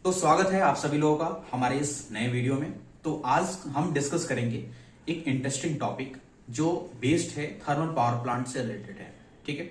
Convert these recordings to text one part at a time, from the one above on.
तो स्वागत है आप सभी लोगों का हमारे इस नए वीडियो में। तो आज हम डिस्कस करेंगे एक इंटरेस्टिंग टॉपिक जो बेस्ड है थर्मल पावर प्लांट से रिलेटेड है। ठीक है,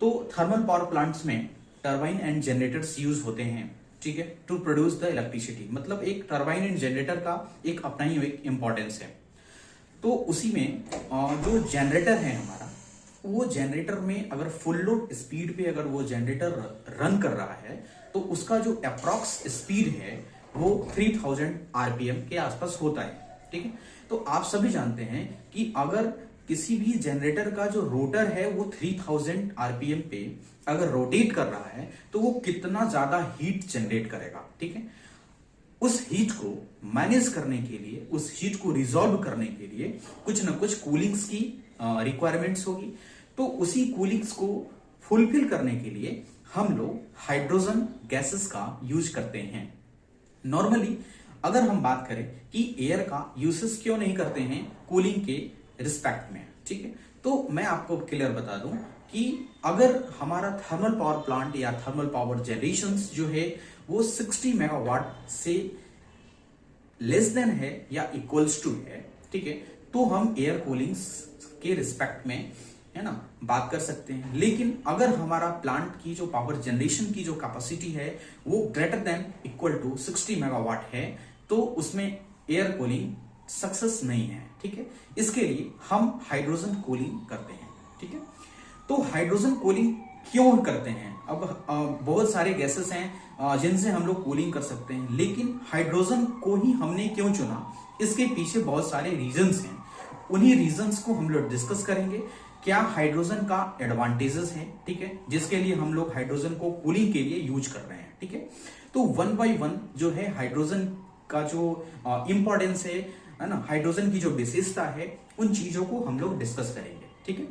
तो थर्मल पावर प्लांट्स में टरबाइन एंड जनरेटर्स यूज होते हैं। ठीक है, टू प्रोड्यूस द इलेक्ट्रिसिटी। मतलब एक टरबाइन एंड जनरेटर का एक अपना ही एक इंपॉर्टेंस है। तो उसी में जो जनरेटर है हमारा, वो जनरेटर में अगर फुल लोड स्पीड पे अगर वो जनरेटर रन कर रहा है तो उसका जो अप्रॉक्स स्पीड है वो 3000 आरपीएम के आसपास होता है। ठीक है, तो आप सभी जानते हैं कि अगर किसी भी जनरेटर का जो रोटर है वो 3000 आरपीएम पे अगर रोटेट कर रहा है तो वो कितना ज्यादा हीट जनरेट करेगा। ठीक है, उस हीट को मैनेज करने के लिए, उस हीट को रिजॉल्व करने के लिए कुछ ना कुछ कूलिंग्स की रिक्वायरमेंट्स होगी। तो उसी कूलिंग्स को फुलफिल करने के लिए हम लोग हाइड्रोजन गैसेस का यूज करते हैं। नॉर्मली अगर हम बात करें कि एयर का यूसेस क्यों नहीं करते हैं कूलिंग के रिस्पेक्ट में, ठीक है, तो मैं आपको क्लियर बता दूं कि अगर हमारा थर्मल पावर प्लांट या थर्मल पावर जनरेशन जो है वो 60 मेगावाट से लेस देन है या इक्वल्स टू है, ठीक है, तो हम एयर कूलिंग के रिस्पेक्ट में, है ना, बात कर सकते हैं। लेकिन अगर हमारा प्लांट की जो पावर जनरेशन की जो कैपेसिटी है वो greater than equal to 60 megawatt है तो उसमें एयर कूलिंग सक्सेस नहीं है। ठीक है, इसके लिए हम हाइड्रोजन कूलिंग करते हैं। ठीक है, तो हाइड्रोजन कूलिंग क्यों करते हैं? अब बहुत सारे गैसेस हैं जिनसे हम लोग कूलिंग कर सकते हैं, लेकिन हाइड्रोजन को ही हमने क्यों चुना, इसके पीछे बहुत सारे रीजंस हैं। उन्हीं रीजंस को हम लोग डिस्कस करेंगे। क्या हाइड्रोजन का एडवांटेजेस है, ठीक है, जिसके लिए हम लोग हाइड्रोजन को कूलिंग के लिए यूज कर रहे हैं। ठीक है, तो वन बाय वन जो है हाइड्रोजन का जो इंपॉर्टेंस है ना, हाइड्रोजन की जो विशेषता है, उन चीजों को हम लोग डिस्कस करेंगे। ठीक है,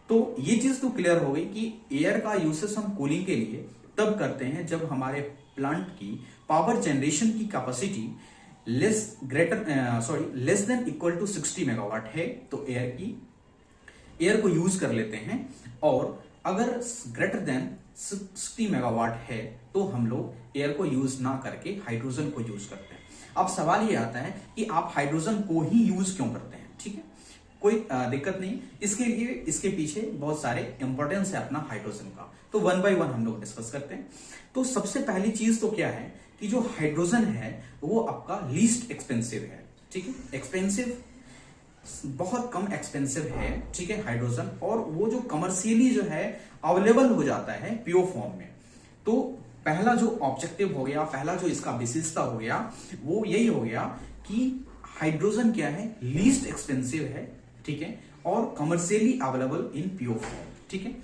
तो ये चीज तो क्लियर हो गई कि एयर का यूसेस हम कूलिंग के लिए तब करते हैं जब हमारे प्लांट की पावर जनरेशन की capacity less than equal to 60 megawatt है तो एयर को यूज कर लेते हैं। और अगर ग्रेटर देन 60 मेगावाट है तो हम लोग एयर को यूज ना करके हाइड्रोजन को यूज करते हैं। अब सवाल ये आता है कि आप हाइड्रोजन को ही यूज क्यों करते हैं? ठीक है, कोई दिक्कत नहीं, इसके लिए इसके पीछे बहुत सारे इंपॉर्टेंस है अपना हाइड्रोजन का। तो वन बाय वन हम लोग डिस्कस करते हैं। तो सबसे पहली चीज तो क्या है कि जो हाइड्रोजन है वो आपका लीस्ट एक्सपेंसिव है। ठीक है, एक्सपेंसिव बहुत कम एक्सपेंसिव है, ठीक है, हाइड्रोजन, और वो जो कमर्शियली जो है अवेलेबल हो जाता है प्योर फॉर्म में। तो पहला जो ऑब्जेक्टिव हो गया, पहला जो इसका विशेषता हो गया वो यही हो गया कि हाइड्रोजन क्या है, लीस्ट एक्सपेंसिव है, ठीक है, और commercially available in pure form. ठीक है,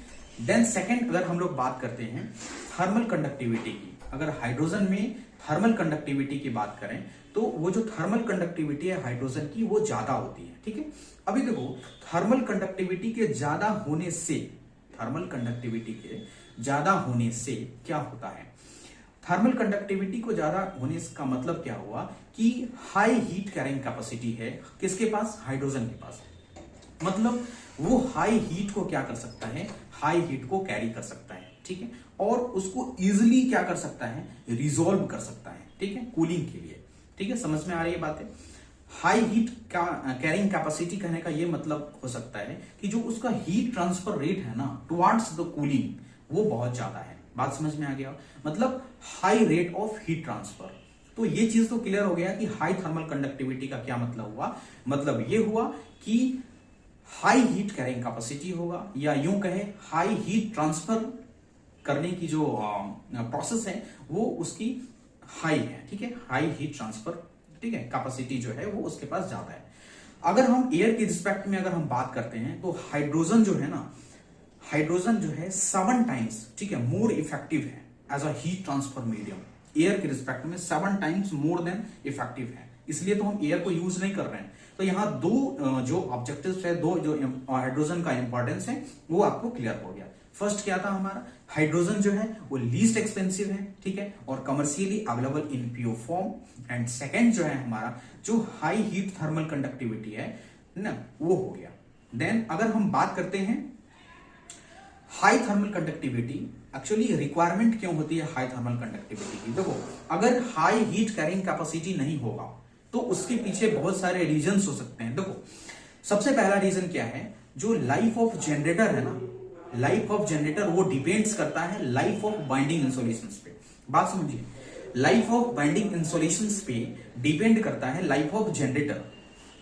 देन सेकेंड अगर हम लोग बात करते हैं थर्मल कंडक्टिविटी की, अगर हाइड्रोजन में थर्मल कंडक्टिविटी की बात करें तो वो जो थर्मल कंडक्टिविटी है हाइड्रोजन की वो ज्यादा होती है। ठीक है, अभी देखो थर्मल कंडक्टिविटी के ज्यादा होने से, थर्मल कंडक्टिविटी के ज्यादा होने से क्या होता है, थर्मल कंडक्टिविटी को ज्यादा होने का मतलब क्या हुआ कि हाई हीट कैरिंग कैपेसिटी है किसके पास, हाइड्रोजन के पास। मतलब वो हाई हीट को क्या कर सकता है, हाई हीट को कैरी कर सकता है। ठीक है, और उसको इजिली क्या कर सकता है, रिजोल्व कर सकता है। ठीक है, कूलिंग के लिए। ठीक है, समझ में आ रही है बातें? हाई हीट का कैरिंग कैपेसिटी कहने का ये मतलब हो सकता है कि जो उसका हीट ट्रांसफर रेट है ना टुवर्ड्स द कूलिंग वो बहुत ज्यादा है। बात समझ में आ गया? मतलब high rate of heat transfer. तो ये चीज तो क्लियर हो गया कि हाई थर्मल कंडक्टिविटी का क्या मतलब हुआ। मतलब ये हुआ कि हाई हीट कैरिंग कैपेसिटी होगा, या यूं कहे हाई हीट ट्रांसफर करने की जो प्रोसेस है वो उसकी हाई है। ठीक है, हाई हीट ट्रांसफर, ठीक है, कैपेसिटी जो है वो उसके पास ज्यादा है। अगर हम एयर के रिस्पेक्ट में अगर हम बात करते हैं तो हाइड्रोजन जो है ना, हाइड्रोजन जो है 7 टाइम्स, ठीक है, मोर इफेक्टिव है as a heat transfer medium. Air के रिस्पेक्ट में 7 टाइम्स मोर देन इफेक्टिव है, इसलिए तो हम एयर को यूज नहीं कर रहे हैं। तो यहाँ दो जो ऑब्जेक्टिव्स है, दो जो हाइड्रोजन का इंपॉर्टेंस है वो आपको क्लियर हो गया। फर्स्ट क्या था हमारा, हाइड्रोजन जो है वो लीस्ट एक्सपेंसिव है, ठीक है, और commercially available in pure form. And second जो है हमारा जो हाई हीट थर्मल कंडक्टिविटी है ना, वो हो गया। देन अगर हम बात करते हैं high thermal conductivity actually requirement क्यों होती है हाई थर्मल कंडक्टिविटी की? देखो, अगर हाई हीट कैरिंग कैपेसिटी नहीं होगा तो उसके पीछे बहुत सारे रीजंस हो सकते हैं। देखो, सबसे पहला रीजन क्या है, जो लाइफ ऑफ जनरेटर है ना, लाइफ ऑफ जनरेटर वो डिपेंड्स करता है लाइफ ऑफ बाइंडिंग इंसुलेशंस पे। बात समझिए, लाइफ ऑफ बाइंडिंग इंसुलेशंस पे डिपेंड करता है लाइफ ऑफ जनरेटर।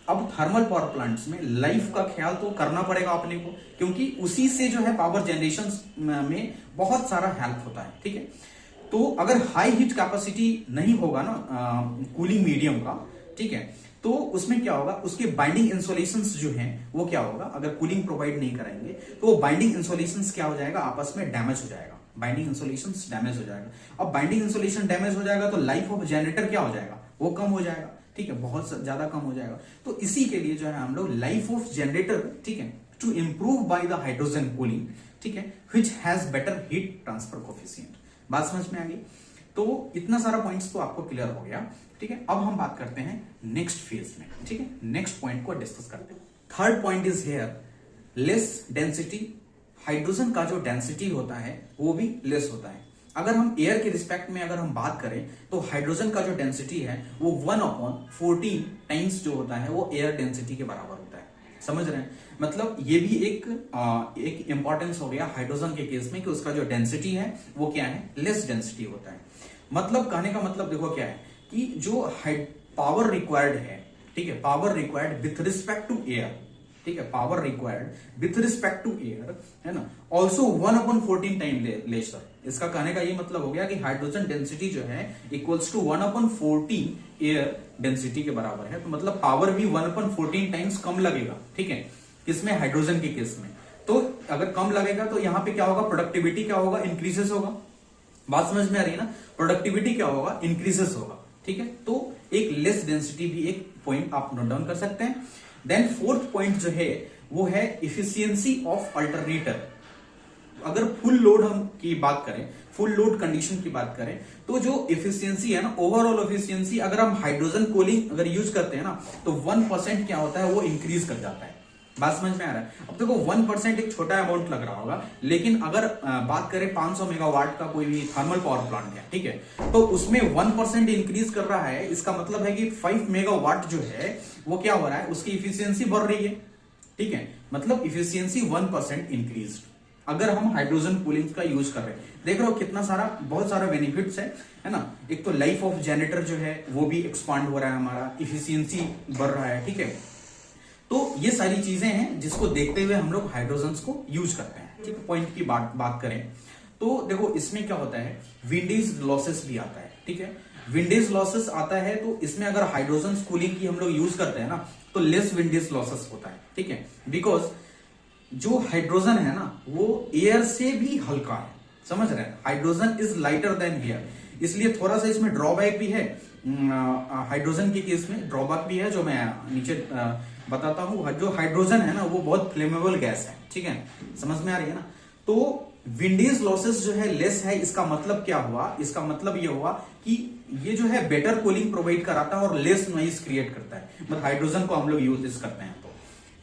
अब थर्मल पावर प्लांट्स में लाइफ का ख्याल तो करना पड़ेगा अपने को, क्योंकि उसी से जो है पावर जनरेशन में बहुत सारा हेल्प होता है। ठीक है, तो अगर हाई हीट कैपेसिटी नहीं होगा ना कूलिंग मीडियम का, ठीक है, तो उसमें क्या होगा, उसके बाइंडिंग इंसुलेशंस जो हैं वो क्या होगा, अगर कूलिंग प्रोवाइड नहीं कराएंगे तो वो बाइंडिंग इंसुलेशंस क्या हो जाएगा, आपस में डैमेज हो जाएगा, बाइंडिंग इंसुलेशंस डैमेज हो जाएगा। अब बाइंडिंग इंसुलेशन डैमेज हो जाएगा तो लाइफ ऑफ जनरेटर क्या हो जाएगा, वो कम हो जाएगा। ठीक है, बहुत ज्यादा कम हो जाएगा। तो इसी के लिए जो है हम लोग लाइफ ऑफ जनरेटर, ठीक है, to improve by the hydrogen cooling, ठीक है, which has better heat transfer coefficient. बात समझ में आ गई? तो इतना सारा पॉइंट्स तो आपको क्लियर हो गया। ठीक है, अब हम बात करते हैं नेक्स्ट फेज में। ठीक है, नेक्स्ट पॉइंट को डिस्कस करते हैं। Third point is here less density. Hydrogen का जो डेंसिटी होता है वो भी लेस होता है। अगर हम एयर के रिस्पेक्ट में अगर हम बात करें तो हाइड्रोजन का जो डेंसिटी है वो 1/14 टाइम्स जो होता है वो एयर डेंसिटी के बराबर होता है। समझ रहे हैं? मतलब ये भी एक इंपॉर्टेंस हो गया हाइड्रोजन के केस में कि उसका जो डेंसिटी है वो क्या है, लेस डेंसिटी होता है। मतलब कहने का मतलब देखो क्या है कि जो पावर रिक्वायर्ड है, ठीक है, power required with respect to air, ठीक है, power required with respect to air है ना, ऑल्सो 1/14 टाइम लेसर। इसका कहने का ये मतलब हो गया कि हाइड्रोजन डेंसिटी जो है इक्वल्स टू 1/14 एयर डेंसिटी के बराबर है। तो मतलब पावर भी 1/14 टाइम्स कम लगेगा। ठीक है, किसमें, हाइड्रोजन के केस में। तो अगर कम लगेगा तो यहां पे क्या होगा, प्रोडक्टिविटी क्या होगा, इंक्रीजेस होगा। बात समझ में आ रही है ना? प्रोडक्टिविटी क्या होगा, इंक्रीजेस होगा। ठीक है, तो एक लेस डेंसिटी भी एक पॉइंट आप नोट डाउन कर सकते हैं। देन फोर्थ पॉइंट जो है वो है इफिशियंसी ऑफ अल्टरनेटर। अगर फुल लोड हम की बात करें, फुल लोड कंडीशन की बात करें, तो जो इफिशियंसी है ना, ओवरऑल इफिशियंसी, अगर हम हाइड्रोजन कूलिंग अगर यूज करते हैं ना तो 1% क्या होता है, वो इंक्रीज कर जाता है। बात समझ में आ रहा है? अब देखो 1% एक छोटा अमाउंट लग रहा होगा, लेकिन अगर बात करें 500 मेगावाट का कोई भी थर्मल पावर प्लांट है, ठीक है, तो उसमें 1% इंक्रीज कर रहा है, इसका मतलब है कि 5 मेगावाट जो है वो क्या हो रहा है, उसकी इफिशियंसी बढ़ रही है। ठीक है, मतलब इफिशियंसी 1% इंक्रीज अगर हम हाइड्रोजन कूलिंग का यूज कर रहे हैं। देख रहे हो कितना सारा, बहुत सारा बेनिफिट्स है ना। एक तो लाइफ ऑफ जनरेटर जो है वो भी एक्सपांड हो रहा है, हमारा इफिशियंसी बढ़ रहा है। ठीक है, तो ये सारी चीजें हैं जिसको देखते हुए हम लोग हाइड्रोजन को यूज करते हैं। ठीक है, पॉइंट की बात करें तो देखो इसमें क्या होता है, विंडेज लॉसेस भी आता है। ठीक है, विंडेज लॉसेस आता है तो इसमें अगर हाइड्रोजन कूलिंग की हम लोग यूज करते हैं ना तो लेस विंडेज लॉसेस होता है। ठीक है, बिकॉज जो हाइड्रोजन है ना वो एयर से भी हल्का है। समझ रहे हैं? Hydrogen is lighter than air, इसलिए थोड़ा सा इसमें ड्रॉबैक भी है। हाइड्रोजन के केस में ड्रॉबैक भी है जो मैं नीचे बताता हूं। जो हाइड्रोजन है ना वो बहुत फ्लेमेबल गैस है। ठीक है, समझ में आ रही है ना? तो विंडेज लॉसेस जो है लेस है, इसका मतलब क्या हुआ, इसका मतलब ये हुआ कि ये जो है बेटर कूलिंग प्रोवाइड कराता है और लेस नॉइज क्रिएट करता है। मतलब हाइड्रोजन को हम लोग यूज करते हैं। तो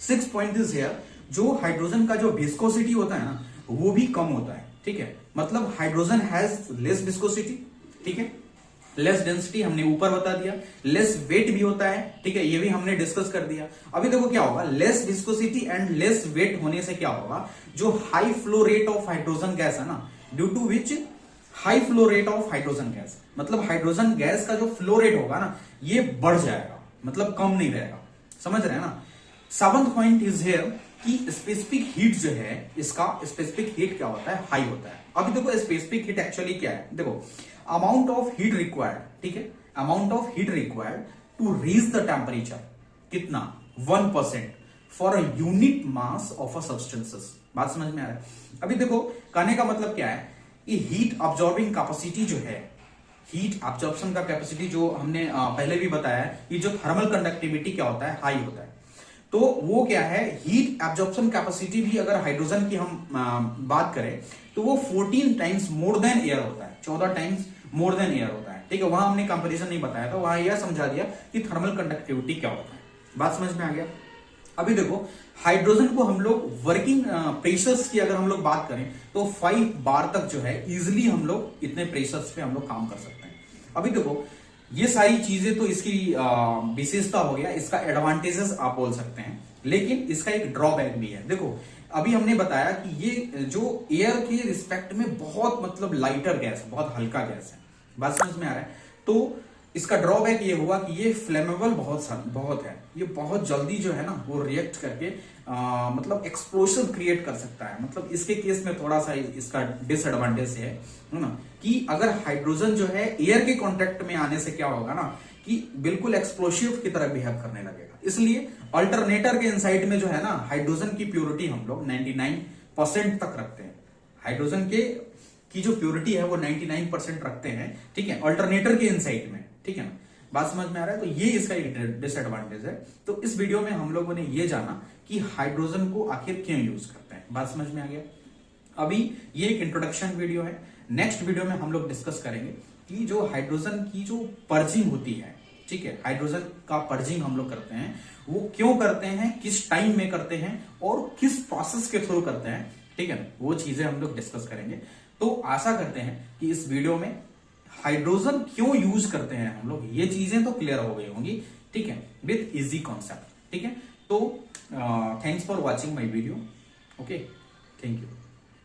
6 पॉइंट इज हियर, जो हाइड्रोजन का जो विस्कोसिटी होता है ना वो भी कम होता है। ठीक है, मतलब हाइड्रोजन हैज लेस विस्कोसिटी, ठीक है, लेस डेंसिटी हमने ऊपर बता दिया, लेस वेट भी होता है। ठीक है, ये भी हमने डिस्कस कर दिया। अभी देखो क्या होगा, less viscosity and less weight होने से क्या होगा, जो high flow rate of hydrogen gas है ना, due to which high flow rate of hydrogen gas, मतलब हाइड्रोजन गैस का जो फ्लो रेट होगा ना ये बढ़ जाएगा, मतलब कम नहीं रहेगा। समझ रहे हैं ना? 7th पॉइंट इज हियर कि स्पेसिफिक हीट जो है, इसका स्पेसिफिक हीट क्या होता है, हाई होता है। अभी देखो स्पेसिफिक हीट एक्चुअली क्या है, देखो अमाउंट ऑफ हीट रिक्वायर्ड, ठीक है, amount of heat required to reach the temperature, कितना, 1% for a unit mass of a substances. बात समझ में आ रहा है? अभी देखो कहने का मतलब क्या है कि हीट ऑब्जॉर्बिंग कैपेसिटी जो है, हीट ऑब्जॉर्प्शन का कैपेसिटी जो हमने पहले भी बताया है कि जो थर्मल कंडक्टिविटी क्या होता है, हाई होता है। तो वो क्या है, हीट एब्जॉर्प्शन कैपेसिटी भी अगर हाइड्रोजन की हम बात करें तो वो 14 टाइम्स मोर देन एयर होता है, 14 टाइम्स मोर देन एयर होता है। ठीक है, वहां हमने कंपैरिजन नहीं बताया था, वहां यह समझा दिया कि थर्मल कंडक्टिविटी क्या होता है। बात समझ में आ गया? अभी देखो, हाइड्रोजन को हम लोग वर्किंग प्रेशर्स की अगर हम लोग बात करें तो 5 बार तक जो है इजिली हम लोग इतने प्रेशर्स पे हम लोग काम कर सकते हैं। अभी देखो, ये सारी चीजें तो इसकी विशेषता हो गया, इसका एडवांटेजेस आप बोल सकते हैं, लेकिन इसका एक ड्रॉबैक भी है। देखो, अभी हमने बताया कि ये जो एयर के रिस्पेक्ट में बहुत मतलब लाइटर गैस है, बहुत हल्का गैस है, बात समझ में आ रहा है। तो इसका ड्रॉबैक ये हुआ कि ये फ्लेमेबल बहुत है, ये बहुत जल्दी जो है ना वो रिएक्ट करके मतलब एक्सप्लोजन क्रिएट कर सकता है। मतलब इसके केस में थोड़ा सा इसका डिसएडवांटेज है ना, कि अगर हाइड्रोजन जो है एयर के कांटेक्ट में आने से क्या होगा ना कि बिल्कुल एक्सप्लोसिव की तरह बिहेव करने लगेगा। इसलिए अल्टरनेटर के इनसाइड में जो है ना हाइड्रोजन की प्योरिटी हम लोग 99% तक रखते हैं। हाइड्रोजन की जो प्योरिटी है वो 99% रखते हैं, ठीक है, अल्टरनेटर के इनसाइड में, ठीक है ना, बात समझ में आ रहा है। तो ये इसका एक डिसएडवांटेज है। तो इस वीडियो में हम लोगों ने ये जाना कि हाइड्रोजन को आखिर क्यों यूज करते हैं, बात समझ में आ गया। अभी ये एक इंट्रोडक्शन वीडियो है। नेक्स्ट वीडियो में हम लोग डिस्कस करेंगे कि जो हाइड्रोजन की जो पर्जिंग होती है, ठीक है, हाइड्रोजन का पर्जिंग हम लोग करते हैं, वो क्यों करते हैं, किस टाइम में करते हैं और किस प्रोसेस के थ्रू करते हैं, ठीक है, वो चीजें हम लोग डिस्कस करेंगे। तो आशा करते हैं कि इस वीडियो में हाइड्रोजन क्यों यूज करते हैं हम लोग, ये चीजें तो क्लियर हो गई होंगी, ठीक है, विथ इजी कॉन्सेप्ट, ठीक है। तो thanks for watching my video, okay, thank you.